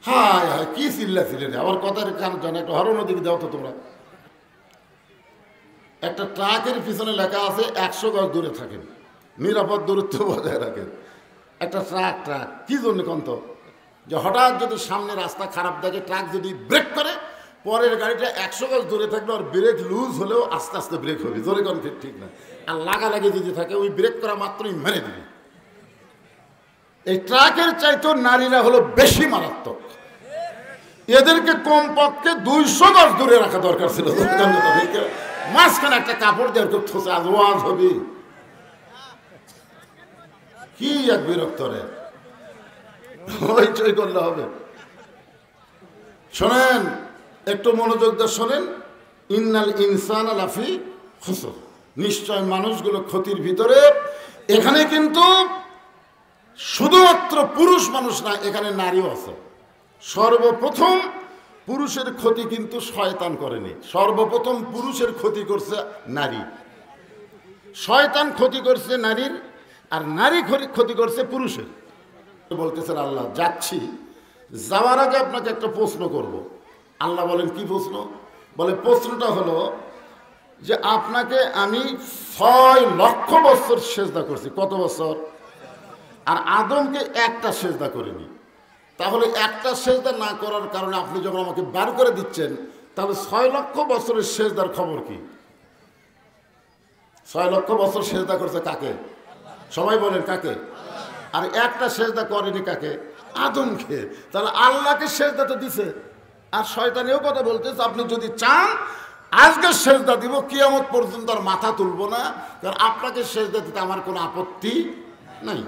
হায় হায় কি চিল্লা রে, আবার কথার কান জানে একটা হরণ দিকে দাও তো তোমরা। একটা ট্রাকের পিছনে লেখা আছে 100 গজ দূরে থাকেন, নিরাপদ দূরত্ব বজায় রাখেন। একটা ট্রাক কি জন্য কন্ত, যে হঠাৎ যদি সামনে রাস্তা খারাপ দেখে ট্রাক যদি ব্রেক করে, পরের গাড়িটা 100 গজ দূরে থাকলে আর ব্রেক লুজ হলেও আস্তে আস্তে ব্রেক হবে, জোরে কন ঠিক না। আর লাগালাগি যদি থাকে ওই ব্রেক করা মাত্রই মেরে দিবে। এই ট্রাকের চাইতেও নারীরা হলো বেশি মারাত্মক। এদেরকে কমপক্ষে 200 গজ দূরে রাখা দরকার ছিল। মাঝখানে একটা কাপড় দিয়ে থোসে আওয়াজ হবে, কি এক বিরক্ত রে, হইচই করলে হবে। শোনেন, একটু মনোযোগ দিয়ে শোনেন। ইন্নাল ইনসান লাফি খুসর, নিশ্চয় মানুষগুলো ক্ষতির ভিতরে। এখানে কিন্তু শুধুমাত্র পুরুষ মানুষ না, এখানে নারীও আছে। সর্বপ্রথম পুরুষের ক্ষতি কিন্তু শয়তান করেনি, সর্বপ্রথম পুরুষের ক্ষতি করছে নারী। শয়তান ক্ষতি করছে নারীর, আর নারী ক্ষতি করছে পুরুষের। বলতেছেন আল্লাহ, যাচ্ছি, যাওয়ার আগে আপনাকে একটা প্রশ্ন করব। আল্লাহ বলেন, কি প্রশ্ন? বলে প্রশ্নটা হলো যে আপনাকে আমি 6 লক্ষ বছর সেজদা করছি। কত বছর? আর আদমকে একটা সেজদা করিনি। তাহলে একটা সেজদা না করার কারণে আপনি যখন আমাকে বার করে দিচ্ছেন, তাহলে 6 লক্ষ বছরের সেজদার খবর কি? 6 লক্ষ বছর সেজদা করছে কাকে? সবাই বলেন কাকে? আর একটা সেজদা করেনি কাকে? আদমকে। তাহলে আল্লাহকে সেজদাটা দিছে। আর শয়তানেও কথা বলতেছে, আপনি যদি চান আজকে সেজদা দিব, কিয়ামত পর্যন্ত আর মাথা তুলবো না, কারণ আপনাকে সেজদা দিতে আমার কোনো আপত্তি নাই।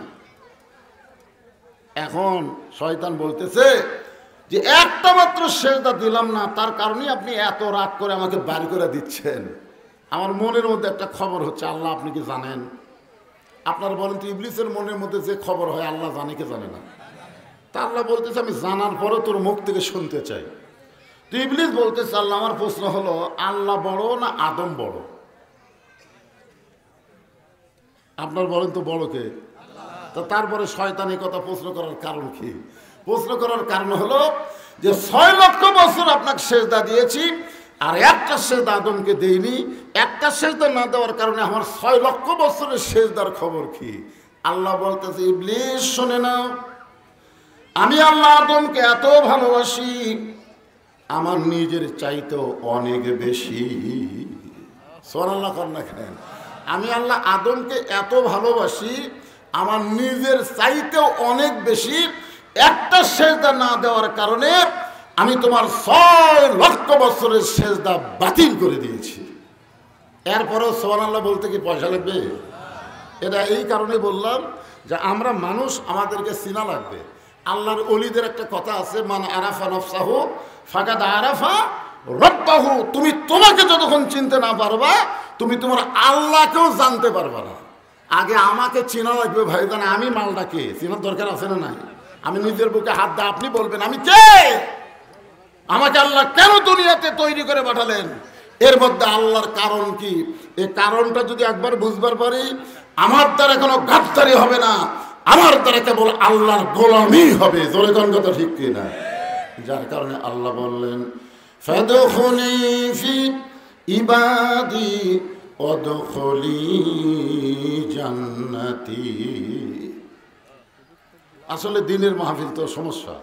এখন শয়তান বলতেছে যে একটা মাত্র সেজদা দিলাম না, তার কারণেই আপনি এত রাগ করে আমাকে বার করে দিচ্ছেন। আমার মনের মধ্যে একটা খবর হচ্ছে, আল্লাহ আপনি কি জানেন? আপনারা বলেন তো, ইবলিসের মনের মধ্যে যে খবর হয় আল্লাহ জানে কি জানে না? তা আল্লাহ বলতেছে, আমি জানার পরে তোর মুখ থেকে শুনতে চাই। তো ইবলিস বলতেছে, আল্লাহ আমার প্রশ্ন হলো, আল্লাহ বড় না আদম বড়? আপনার বলেন তো বড় কে? তো তারপরে শয়তান এই কথা প্রশ্ন করার কারণ কি? প্রশ্ন করার কারণ হলো যে 6 লক্ষ বছর আপনাকে সেজদা দিয়েছি, আর একটা সেজদা আদমকে দেইনি। একটা সেজদা না দেওয়ার কারণে আমার 6 লক্ষ বছরের সেজদার খবর কি? আল্লাহ বলতেছে, ইবলিস শোনে না, আমি আল্লাহ আদমকে এত ভালোবাসি, আমার নিজের চাইতেও অনেক বেশি। সুবহানাল্লাহ কন্যা খান। আমি আল্লাহ আদমকে এত ভালোবাসি, আমার নিজের চাইতেও অনেক বেশি। একটা সেজদা না দেওয়ার কারণে আমি তোমার 6 লক্ষ বছরের সেজদা বাতিল করে দিয়েছি। এরপরেও সুবহানাল্লাহ বলতে কি পয়সা লাগবে? এটা এই কারণে বললাম যে আমরা মানুষ, আমাদেরকে চিনা লাগবে। আল্লাহর ওলিদের একটা কথা আছে, মান আরাফা নফসাহু ফাকাদ আরাফা রব্বাহু। তুমি তোমাকে যতক্ষণ চিনতে না পারবা, তুমি তোমার আল্লাহকেও জানতে পারবা না। আগে আমাকে চেনা লাগবে ভাইজান, আমি মালটা কে চেনার দরকার আছে না নাই? আমি নিজের বুকে হাত দিয়ে আপনি বলবেন আমি কে, আমাকে আল্লাহ কেন দুনিয়াতে তৈরি করে পাঠালেন, এর মধ্যে আল্লাহর কারণ কি? এই কারণটা যদি একবার বুঝবার পারি, আমার দ্বারা কোনো গাদ্দারি হবে না, আমার দ্বারা কেবল আল্লাহর গোলামি হবে। জোরে কোন কথা ঠিক কি না? যার কারণে আল্লাহ বললেন, ফাদখুলি ফি ইবাদি ওয়াদখুলি জান্নাতি। আসলে দিনের মাহফিল তো সমস্যা।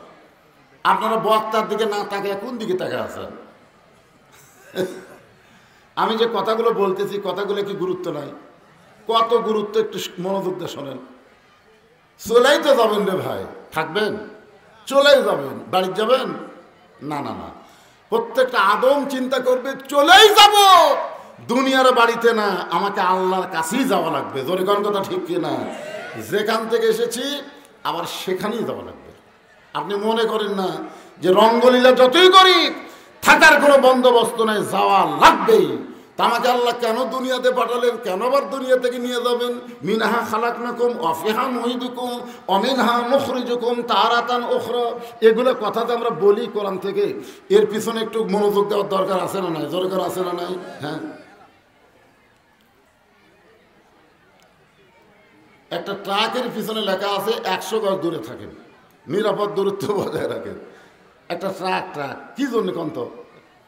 আপনারা বক্তার দিকে না তাকায় কোন দিকে তাকায় আছেন? আমি যে কথাগুলো বলতেছি, কথাগুলো কি গুরুত্ব নাই? কত গুরুত্ব, একটু মনোযোগ দিয়ে শোনেন। চলেই তো যাবেন রে ভাই, থাকবেন? চলেই যাবেন, বাড়ি যাবেন? না না না, প্রত্যেকটা আদম চিন্তা করবে চলেই যাব, দুনিয়ার বাড়িতে না, আমাকে আল্লাহর কাছেই যাওয়া লাগবে। জোরে কোন কথা ঠিক কি না? যেখান থেকে এসেছি আবার সেখানেই যাওয়া লাগবে। আপনি মনে করেন না যে রঙ্গলীলা যতই করি থাকার কোনো বন্দোবস্ত নাই, যাওয়া লাগবেই। তা আমাকে আল্লাহ কেন দুনিয়াতে পাঠালেন, কেন আবার দুনিয়া থেকে নিয়ে যাবেন? মিনহা খালাকনাকুম ওয়া ফিহা নুঈদুকুম ওয়া মিনহা নুখরিজুকুম তারাতান উখরা। এগুলো কথা তো আমরা বলি কোরআন থেকে, এর পিছনে একটু মনোযোগ দেওয়ার দরকার আছে না নাই? দরকার আছে না নাই? হ্যাঁ, একটা ট্রাকের পিছনে লেখা আছে 100 গজ দূরে থাকেন, নিরাপদ দূরত্ব বজায় রাখেন। একটা ট্রাক কি জন্য কন্ত,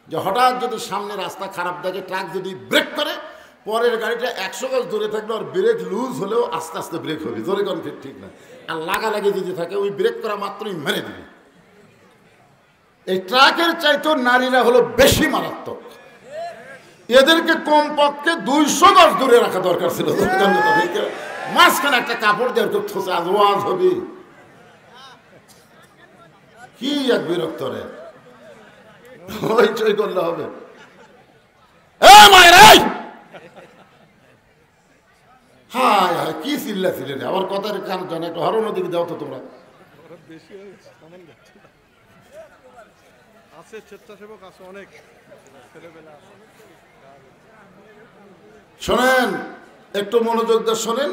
যে হঠাৎ যদি সামনে রাস্তা খারাপ দেখে ট্রাক যদি ব্রেক করে, পরের গাড়িটা 100 গজ দূরে থাকলে আর ব্রেক লুজ হলেও আস্তে আস্তে ব্রেক হবে, জোরে কোন ঠিক না। আর লাগালাগি যদি থাকে ওই ব্রেক করা মাত্রই মেরে দিবে। এই ট্রাকের চাইতেও নারীরা হলো বেশি মারাত্মক। এদেরকে কমপক্ষে 200 গজ দূরে রাখা দরকার ছিল। মাঝখানে একটা কাপড় দেওয়ার খুব ঠোসা আওয়াজ হবে, কি এক বিরক্ত রে, হইচই করলে হবে। হায় হায় কি চিল্লা ছিলে রে, আমার কথার কান জানে একটু হরণ দিকে দাও তো তোমরা। শোনেন, একটু মনোযোগ দিয়ে শোনেন।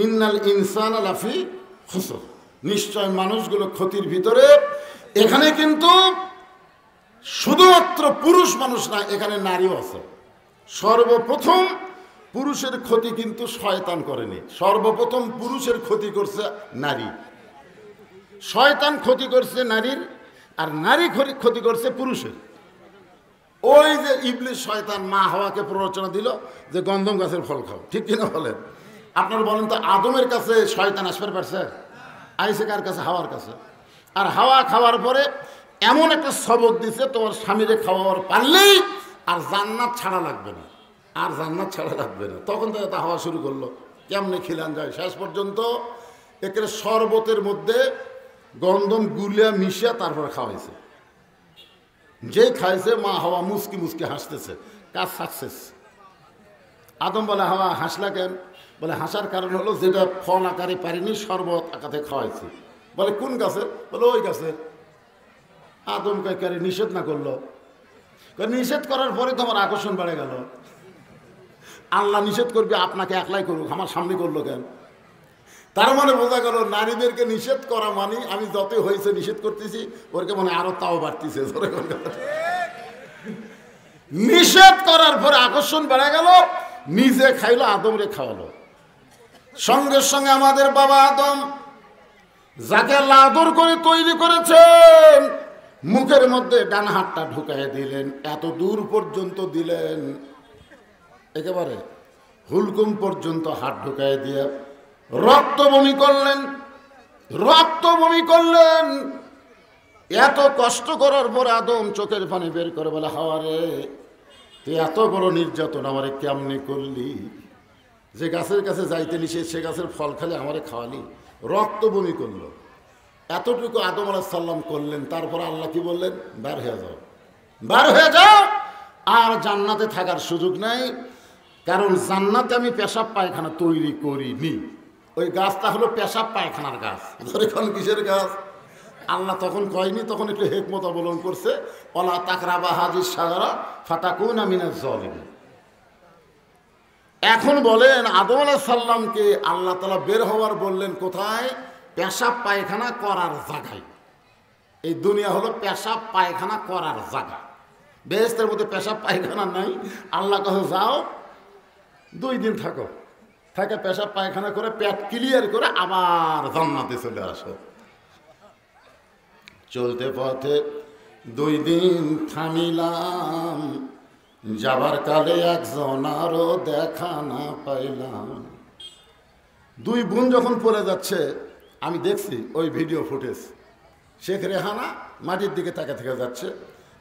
ইন্নাল ইনসান লাফি খুসর, নিশ্চয় মানুষগুলো ক্ষতির ভিতরে। এখানে কিন্তু শুধুমাত্র পুরুষ মানুষ না, এখানে নারীও আছে। সর্বপ্রথম পুরুষের ক্ষতি কিন্তু শয়তান করেনি, সর্বপ্রথম পুরুষের ক্ষতি করছে নারী। শয়তান ক্ষতি করছে নারীর, আর নারী ক্ষতি করছে পুরুষের। ওই যে ইবলিস শয়তান মা হাওয়াকে প্ররোচনা দিল যে গন্ধম গাছের ফল খাও, ঠিক কিনা বলেন? আপনারা বলেন তো, আদমের কাছে শয়তান আসতে পারছে? আইসে কার কাছে? হাওয়ার কাছে। আর হাওয়া খাওয়ার পরে এমন একটা সবক দিছে, তোমার স্বামীরে খাওয়ার পারলেই আর জান্নাত ছাড়া লাগবে না, আর জান্নাত ছাড়া লাগবে না। তখন থেকে তা হাওয়া শুরু করলো কেমনে খিলান যায়। শেষ পর্যন্ত একের শরবতের মধ্যে গন্ধম গুলিয়া মিশিয়া তারপরে খাওয়াইছে। যে খাইছে মা হাওয়া মুসকি মুসকি হাসতেছে, কাজ সাকসেস। আদম বলে, হাওয়া হাসলা কেন? বলে, হাসার কারণ হলো যেটা ফল আকারে পারিনি শরবত আকারে খাওয়াইছি। বলে, কোন গাছে? বলে, ওই গাছে। আদম কারে নিষেধ না করলো? নিষেধ করার পরে তোমার আকর্ষণ বেড়ে গেল। আল্লাহ নিষেধ করবে আপনাকে একলাই করুক, আমার সামনে করলো কেন? তার মানে বোঝা গেল নারীদেরকে নিষেধ করা মানে আমি যতই হয়েছে নিষেধ করতেছি, ওরকে মানে আরো তাও বাড়তেছে। নিষেধ করার পরে আকর্ষণ বেড়ে গেল, নিজে খাইলো, আদমরে খাওয়ালো। সঙ্গে সঙ্গে আমাদের বাবা আদম, যাকে আল্লাহ আদর করে তৈরি করেছেন, মুখের মধ্যে ডান হাতটা ঢুকাই দিলেন, এত দূর পর্যন্ত দিলেন, একেবারে হুলকুম পর্যন্ত হাত ঢুকাই দিয়ে রক্ত বমি করলেন, রক্ত বমি করলেন। এত কষ্ট করার পর আদম চোখের পানি বের করে বলে, হাওয়ারে তুই এত বড় নির্যাতন আমারে কেমনে করলি? যে গাছের কাছে যাইতে নিষেধ সে গাছের ফল খালি আমারে খাওয়ালি, রক্ত বমি করলো। এতটুকু আদম আলাইহিস সালাম করলেন। তারপর আল্লাহ কি বললেন? বার হয়ে যাও, বার হয়ে যাও, আর জান্নাতে থাকার সুযোগ নাই। কারণ জান্নাতে আমি পেশাব পায়খানা তৈরি করিনি। ওই গাছটা হলো পেশাব পায়খানার গাছ। এখন কিসের গাছ? আল্লাহ তখন কয়নি, তখন একটু হিকমত অবলম্বন করছে, ওয়ালা তাকরাবা হাযিহিস শাজারা ফাতাকুনা মিনাজ জালিমিন। এখন বলেন, আদম আলাইহিস সালামকে আল্লাহ তাআলা বের হওয়ার বললেন কোথায়? পেশাব পায়খানা করার জায়গায়। এই দুনিয়া হলো পেশাব পায়খানা করার জায়গা। বেহেশতের মধ্যে পেশাব পায়খানা নাই। আল্লাহ কাছে যাও, 2 দিন থাকো, থাকে পেশাব পায়খানা করে পেট ক্লিয়ার করে আবার জান্নাতে চলে আসো। চলতে পথে 2 দিন থামিলাম, যাবার কালে একজনারও দেখা না পাইলাম। 2 বোন যখন পড়ে যাচ্ছে, আমি দেখছি ওই ভিডিও ফুটেজ। শেখ রেহানা মাটির দিকে তাকে থেকে যাচ্ছে,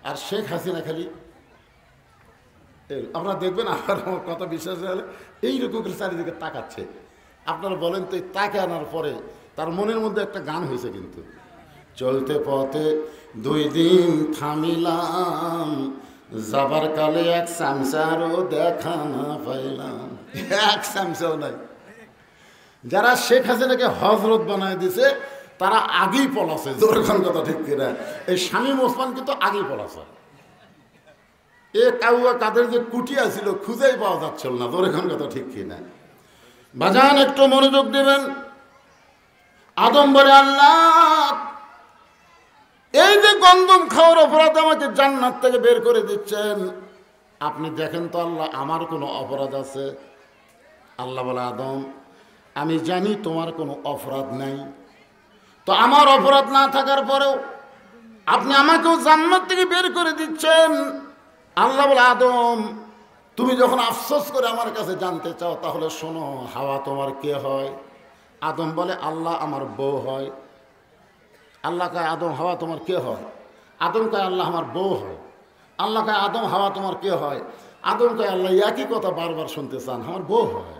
আর শেখ হাসিনা খালি, আপনারা দেখবেন, আমার কথা বিশ্বাস হলে এইরকম করে চারিদিকে তাকাচ্ছে। আপনারা বলেন তো, এই তাকে আনার পরে তার মনের মধ্যে একটা গান হয়েছে কিন্তু, চলতে পথে 2 দিন থামিলাম, যাবার কালে এক চামচারও দেখা না পাইলাম। এক চামচাও নাই। যারা শেখ হাসিনাকে হজরত বানায় দিছে তারা আগেই পলাছে। জোরখান কথা ঠিক কিনা? এই শামীম ওসমান কিন্তু আগেই পলাছে। এ কাউয়া কাদের যে কুটিয়া ছিল খুঁজেই পাওয়া যাচ্ছিল না। জোরখান কথা ঠিক কিনা? বাজান একটু মনোযোগ দেবেন। আদম বলে, আল্লাহ এই যে গন্ধম খাওয়ার অপরাধ আমাকে জান্নাত থেকে বের করে দিচ্ছেন, আপনি দেখেন তো আল্লাহ আমার কোনো অপরাধ আছে? আল্লাহ বলে, আদম আমি জানি তোমার কোনো অপরাধ নাই, তো আমার অপরাধ না থাকার পরেও আপনি আমাকেও জান্নাত থেকে বের করে দিচ্ছেন। আল্লাহ বলে, আদম তুমি যখন আফসোস করে আমার কাছে জানতে চাও তাহলে শোনো, হাওয়া তোমার কে হয়? আদম বলে, আল্লাহ আমার বউ হয়। আল্লাহ কয়, আদম হাওয়া তোমার কে হয়? আদম কয়, আল্লাহ আমার বউ হয়। আল্লাহ কয়, আদম হাওয়া তোমার কে হয়? আদম কয়, আল্লাহ একই কথা বারবার শুনতে চান, আমার বউ হয়।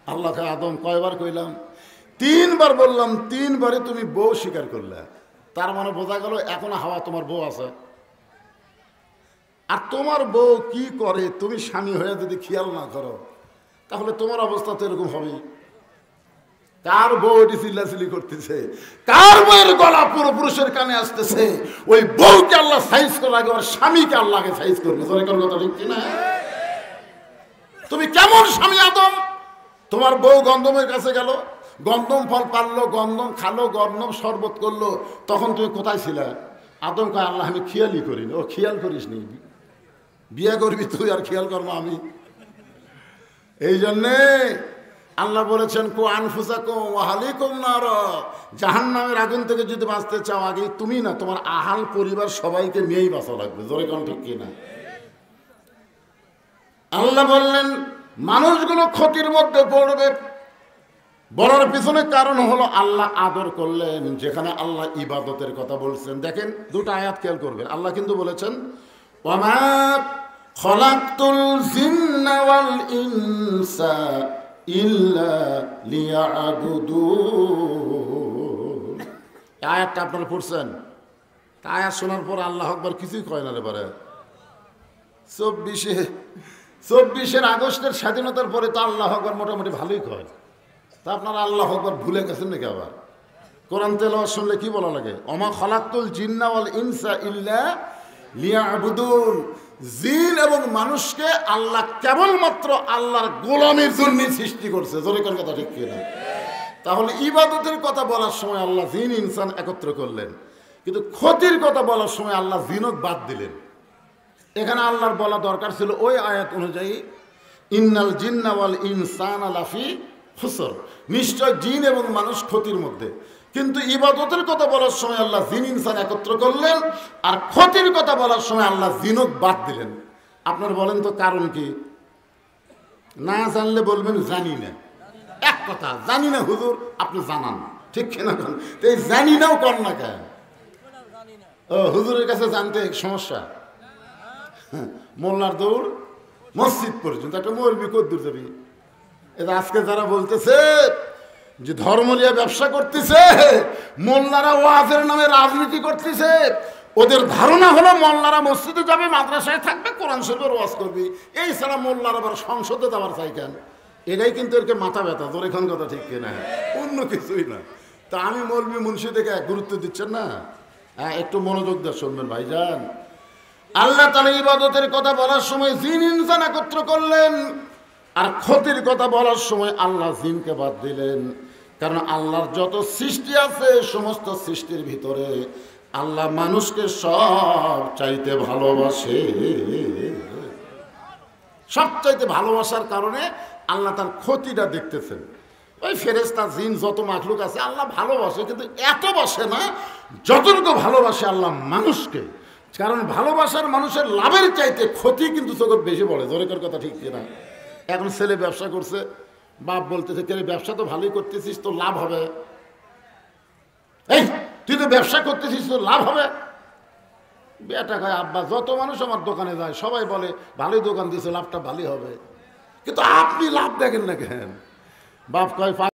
আল্লাহ কয়, আদম কয়বার কইলাম? 3 বার বললাম, 3 বারে তুমি বউ স্বীকার করলে। তার মানে বোঝা গেল এখনো হাওয়া তোমার বউ আছে। আর তোমার বউ কি করে তুমি স্বামী হয়ে যদি খেয়াল না করো তাহলে তোমার অবস্থা তো এরকম হবেই। কার বউ এটি চিল্লাচিল্লি করতেছে, কার বউয়ের গলা পুরো পুরুষের কানে আসতেছে, ওই বউকে আল্লাহ সাইজ করার আগে ওর স্বামীকে আল্লাহকে সাইজ করবে। কথা ঠিক কিনা? তুমি কেমন স্বামী আদম? তোমার বউ গন্ধমের কাছে গেল, গন্ধম ফল পারলো, গন্ধম খালো, গন্ধম শরবত করলো, তখন তুমি কোথায় ছিলে? আদম কয়, আল্লাহ আমি খেয়ালই করিনি। ও খেয়াল করিস নি? বিয়ে করবি তুই আর খেয়াল করবো আমি? এই জন্যে আল্লাহ বলেছেন, কো আনফুসাকুম ওয়া আহলিকুম নার, জাহান্নামের আগুন থেকে যদি বাঁচতে চাও আগে তুমি না, তোমার আহাল পরিবার সবাইকে নিয়েই বাঁচা লাগবে। জোরে কোন ঠিক কিনা? আল্লাহ বললেন মানুষগুলো ক্ষতির মধ্যে পড়বে। বলার পিছনে কারণ হলো আল্লাহ আদর করলেন। যেখানে আল্লাহ ইবাদতের কথা বলছেন, দেখেন 2টা আয়াত খেয়াল করবেন। আল্লাহ কিন্তু বলেছেন, ওয়ামা খলাকতুল জিন্না ওয়াল ইনসা ইল্লা লিয়াবুদুন। আয়াতটা আপনারা পড়ছেন? আয়াত শোনার পর আল্লাহ আকবার কিছুই কয় না রে পারে। 24 আগস্টের স্বাধীনতার পরে তো আল্লাহ আকবার মোটামুটি ভালোই কয়। তা আপনারা আল্লাহ আকবার ভুলে গেছেন নাকি? আবার কোরআন তেলাওয়াত শুনলে কি বলা লাগে? ওমা খলাকতুল জিন্না ওয়াল ইনসা ইল্লা লিয়াবুদুন। জিন এবং মানুষকে আল্লাহ কেবলমাত্র আল্লাহর গোলামির জন্য সৃষ্টি করছে। জোরে কোন কথা ঠিক কিনা? তাহলে ইবাদতের কথা বলার সময় আল্লাহ জিন ইনসান একত্র করলেন, কিন্তু ক্ষতির কথা বলার সময় আল্লাহ জিনক বাদ দিলেন। এখানে আল্লাহর বলা দরকার ছিল ওই আয়াত অনুযায়ী, ইন্নাল জিন্না ওয়াল ইনসানা লাফি খুসর, নিশ্চয় জিন এবং মানুষ ক্ষতির মধ্যে। কিন্তু ইবাদতের কথা বলার সময় আল্লাহ জিন ইনসান একত্র করলেন, আর ক্ষতির কথা বলার সময় আল্লাহ জিনক বাদ দিলেন। আপনার বলেন তো কারণ কি? না জানলে বলবেন জানি না। এক কথা, জানি না হুজুর, আপনি জানান, ঠিক কিনা? এই জানি নাও কর না কেন? ও হুজুরের কাছে জানতে সমস্যা। মোল্লার দৌড় মসজিদ পর্যন্ত, একটা মৌলবি কদ্দুর যাবি? এটা আজকে যারা বলতেছে যে ধর্ম নিয়ে ব্যবসা করতেছে, মোল্লারা ওয়াজের নামে রাজনীতি করতেছে, ওদের ধারণা হলো মোল্লারা মসজিদে যাবে, মাদ্রাসায় থাকবে, কোরআন শরীফের ওয়াজ করবি, এই ছাড়া মোল্লারা আবার সংসদে যাবার চাই কেন? এটাই কিন্তু এরকে মাথা ব্যথা। তোর এখন কথা ঠিক কিনা? অন্য কিছুই না। তা আমি মৌলবি মুন্সি দেখে গুরুত্ব দিচ্ছেন না? হ্যাঁ, একটু মনোযোগ দিয়ে শুনবেন ভাইজান। আল্লাহ তাআলা ইবাদতের কথা বলার সময় জিন ইনসান একত্র করলেন, আর ক্ষতির কথা বলার সময় আল্লাহ জিনকে বাদ দিলেন। কারণ আল্লাহর যত সৃষ্টি আছে সমস্ত সৃষ্টির ভিতরে আল্লাহ মানুষকে সব চাইতে ভালোবাসে। সব চাইতে ভালোবাসার কারণে আল্লাহ তার ক্ষতিটা দেখতেছেন। ওই ফেরেশতা জিন যত মাখলুক আছে আল্লাহ ভালোবাসে, কিন্তু এত বাসে না যতটুকু ভালোবাসে আল্লাহ মানুষকে। কারণ ভালোবাসার মানুষের লাভের চাইতে ক্ষতি কিন্তু জগৎ বেশি পড়ে। জোরেকার কথা ঠিক কিনা? এখন ছেলে ব্যবসা করছে, বাপ বলতেছে, কে ব্যবসা তো ভালোই করতেছিস, তো লাভ হবে। এই তুই তো ব্যবসা করতেছিস, তো লাভ হবে। বেটা কয়, আব্বা যত মানুষ আমার দোকানে যায় সবাই বলে ভালোই দোকান দিয়েছে, লাভটা ভালোই হবে, কিন্তু আপনি লাভ দেখেন না কেন? বাপ কয়